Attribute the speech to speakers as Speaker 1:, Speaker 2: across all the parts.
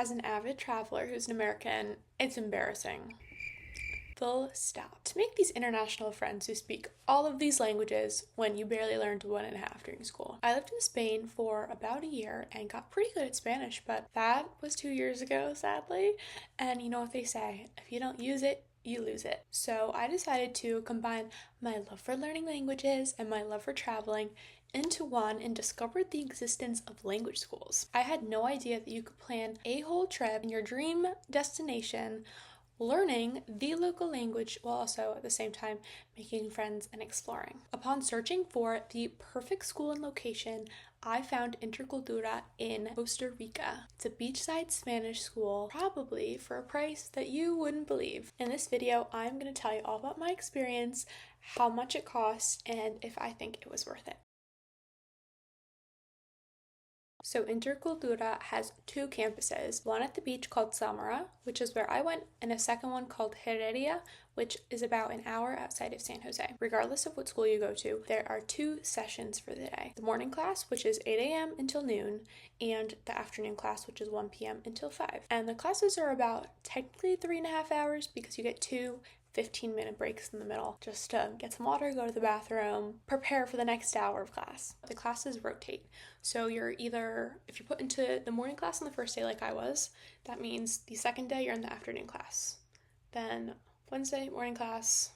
Speaker 1: As an avid traveler who's an American, it's embarrassing. Full stop. To make these international friends who speak all of these languages when you barely learned one and a half during school. I lived in Spain for about a year and got pretty good at Spanish, but that was 2 years ago, sadly. And you know what they say, if you don't use it, you lose it. So I decided to combine my love for learning languages and my love for traveling into one and discovered the existence of language schools. I had no idea that you could plan a whole trip in your dream destination learning the local language while also at the same time making friends and exploring. Upon searching for the perfect school and location, I found Intercultura in Costa Rica. It's a beachside Spanish school, probably for a price that you wouldn't believe. In this video, I'm going to tell you all about my experience, how much it cost, and if I think it was worth it. So Intercultura has two campuses, one at the beach called Samara, which is where I went, and a second one called Heredia, which is about an hour outside of San Jose. Regardless of what school you go to, there are two sessions for the day. The morning class, which is 8 a.m. until noon, and the afternoon class, which is 1 p.m. until 5. And the classes are about technically 3.5 hours because you get two 15-minute breaks in the middle just to get some water, go to the bathroom, prepare for the next hour of class. The classes rotate. So you're either, if you put into the morning class on the first day like I was, that means the second day you're in the afternoon class. Then Wednesday, morning class,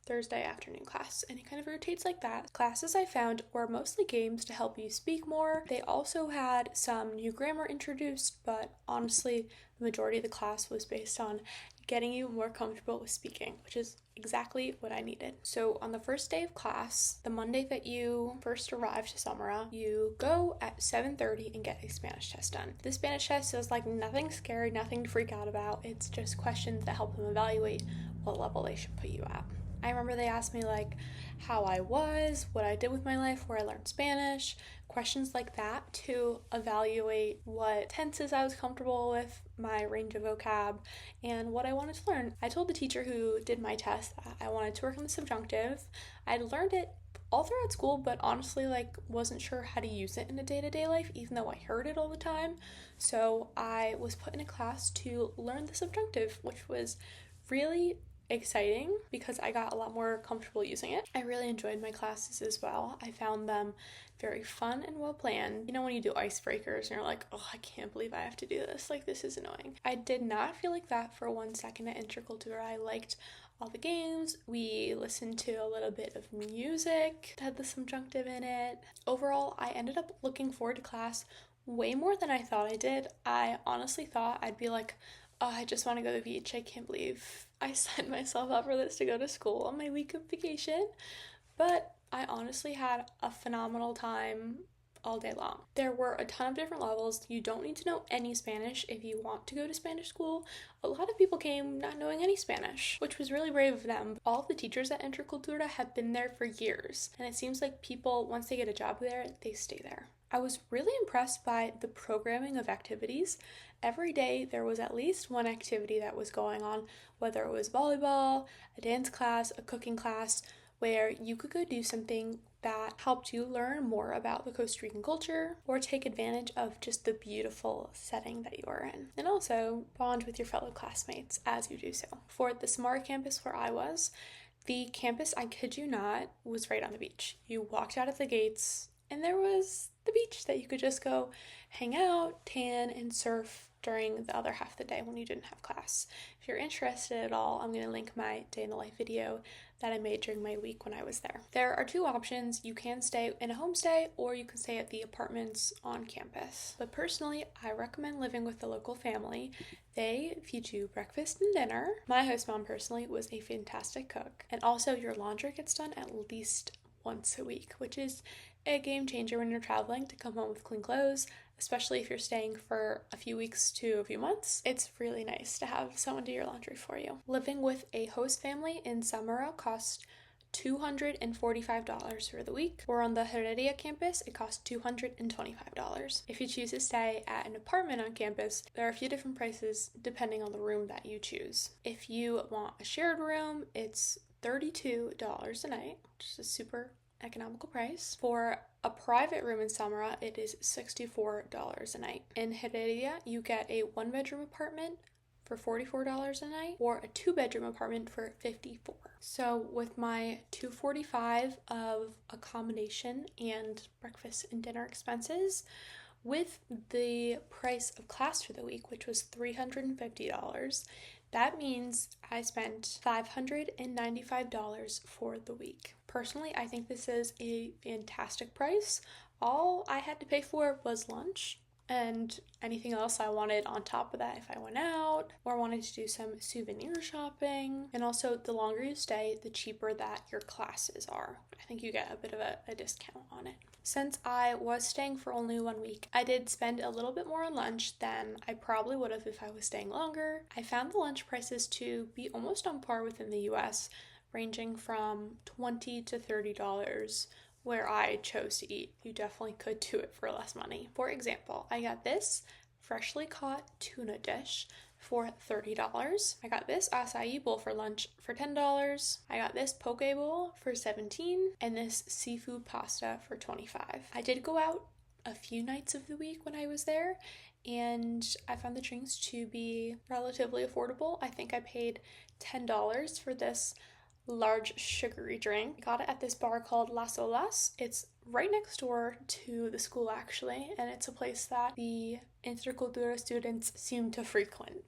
Speaker 1: Thursday, afternoon class, and it kind of rotates like that. Classes I found were mostly games to help you speak more. They also had some new grammar introduced, but honestly, the majority of the class was based on getting you more comfortable with speaking, which is exactly what I needed. So on the first day of class, the Monday that you first arrive to Samara, you go at 7:30 and get a Spanish test done. The Spanish test is like nothing scary, nothing to freak out about. It's just questions that help them evaluate what level they should put you at. I remember they asked me like how I was, what I did with my life, where I learned Spanish, questions like that to evaluate what tenses I was comfortable with, my range of vocab, and what I wanted to learn. I told the teacher who did my test that I wanted to work on the subjunctive. I'd learned it all throughout school, but honestly wasn't sure how to use it in a day-to-day life, even though I heard it all the time. So I was put in a class to learn the subjunctive, which was really exciting because I got a lot more comfortable using it. I really enjoyed my classes as well. I found them very fun and well planned. You know when you do icebreakers and you're like, oh, I can't believe I have to do this. Like, this is annoying. I did not feel like that for 1 second at Intercultura. I liked all the games. We listened to a little bit of music that had the subjunctive in it. Overall, I ended up looking forward to class way more than I thought I did. I honestly thought I'd be like, oh, I just want to go to the beach. I can't believe I signed myself up for this to go to school on my week of vacation. But I honestly had a phenomenal time all day long. There were a ton of different levels. You don't need to know any Spanish if you want to go to Spanish school. A lot of people came not knowing any Spanish, which was really brave of them. All of the teachers at Intercultura have been there for years, and it seems like people, once they get a job there, they stay there. I was really impressed by the programming of activities. Every day there was at least one activity that was going on, whether it was volleyball, a dance class, a cooking class, where you could go do something that helped you learn more about the Costa Rican culture or take advantage of just the beautiful setting that you are in, and also bond with your fellow classmates as you do so. For the Samara campus where I was, the campus, I kid you not, was right on the beach. You walked out of the gates and there was the beach that you could just go hang out, tan, and surf during the other half of the day when you didn't have class. If you're interested at all, I'm going to link my day in the life video that I made during my week when I was there. There are two options. You can stay in a homestay or you can stay at the apartments on campus. But personally, I recommend living with the local family. They feed you breakfast and dinner. My host mom personally was a fantastic cook. And also your laundry gets done at least once a week, which is a game changer when you're traveling to come home with clean clothes, especially if you're staying for a few weeks to a few months. It's really nice to have someone do your laundry for you. Living with a host family in Samara costs $245 for the week, or on the Heredia campus, it costs $225. If you choose to stay at an apartment on campus, there are a few different prices depending on the room that you choose. If you want a shared room, it's $32 a night, which is super economical price. For a private room in Samara, it is $64 a night. In Heredia, you get a 1-bedroom apartment for $44 a night, or a 2-bedroom apartment for $54. So with my $245 of accommodation and breakfast and dinner expenses, with the price of class for the week, which was $350, that means I spent $595 for the week. Personally, I think this is a fantastic price. All I had to pay for was lunch, and anything else I wanted on top of that if I went out or wanted to do some souvenir shopping. And also, the longer you stay, the cheaper that your classes are. I think you get a bit of a discount on it. Since I was staying for only 1 week, I did spend a little bit more on lunch than I probably would have if I was staying longer. I found the lunch prices to be almost on par within the US, ranging from $20 to $30 where I chose to eat. You definitely could do it for less money. For example, I got this freshly caught tuna dish for $30. I got this acai bowl for lunch for $10. I got this poke bowl for $17, and this seafood pasta for $25. I did go out a few nights of the week when I was there, and I found the drinks to be relatively affordable. I think I paid $10 for this large sugary drink. I got it at this bar called Las Olas. It's right next door to the school actually, and it's a place that the Intercultura students seem to frequent.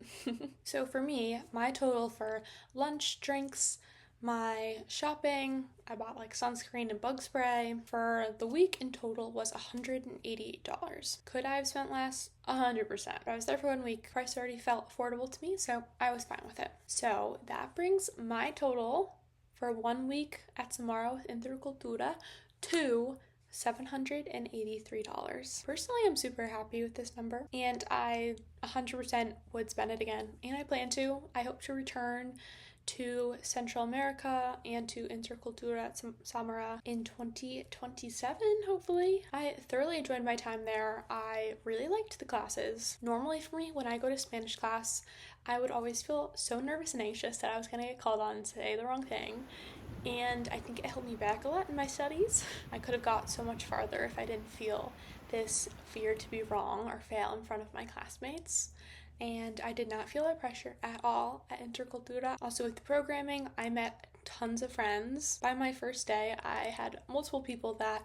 Speaker 1: So for me, my total for lunch, drinks, my shopping, I bought like sunscreen and bug spray, for the week in total was $188. Could I have spent less? 100%. I was there for 1 week. Price already felt affordable to me, so I was fine with it. So that brings my total for 1 week at Samara with Intercultura to $783. Personally, I'm super happy with this number, and I 100% would spend it again, and I plan to. I hope to return to Central America and to Intercultura at Samara in 2027, hopefully. I thoroughly enjoyed my time there. I really liked the classes. Normally for me, when I go to Spanish class, I would always feel so nervous and anxious that I was going to get called on and say the wrong thing. And I think it held me back a lot in my studies. I could have got so much farther if I didn't feel this fear to be wrong or fail in front of my classmates. And I did not feel that pressure at all at Intercultura. Also with the programming, I met tons of friends. By my first day, I had multiple people that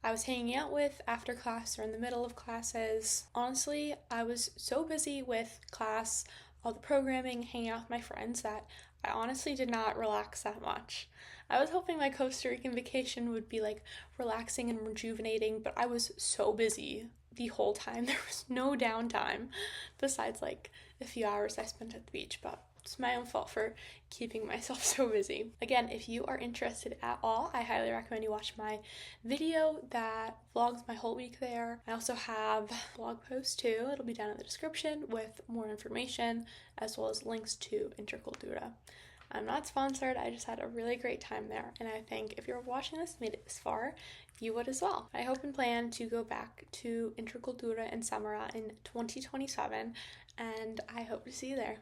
Speaker 1: I was hanging out with after class or in the middle of classes. Honestly, I was so busy with class, all the programming, hanging out with my friends, that I honestly did not relax that much. I was hoping my Costa Rican vacation would be like relaxing and rejuvenating, but I was so busy the whole time. There was no downtime besides like a few hours I spent at the beach, but it's my own fault for keeping myself so busy. Again, if you are interested at all, I highly recommend you watch my video that vlogs my whole week there. I also have blog posts too. It'll be down in the description with more information as well as links to Intercultura. I'm not sponsored, I just had a really great time there, and I think if you're watching this, made it this far, you would as well. I hope and plan to go back to Intercultura in Samara in 2027, and I hope to see you there.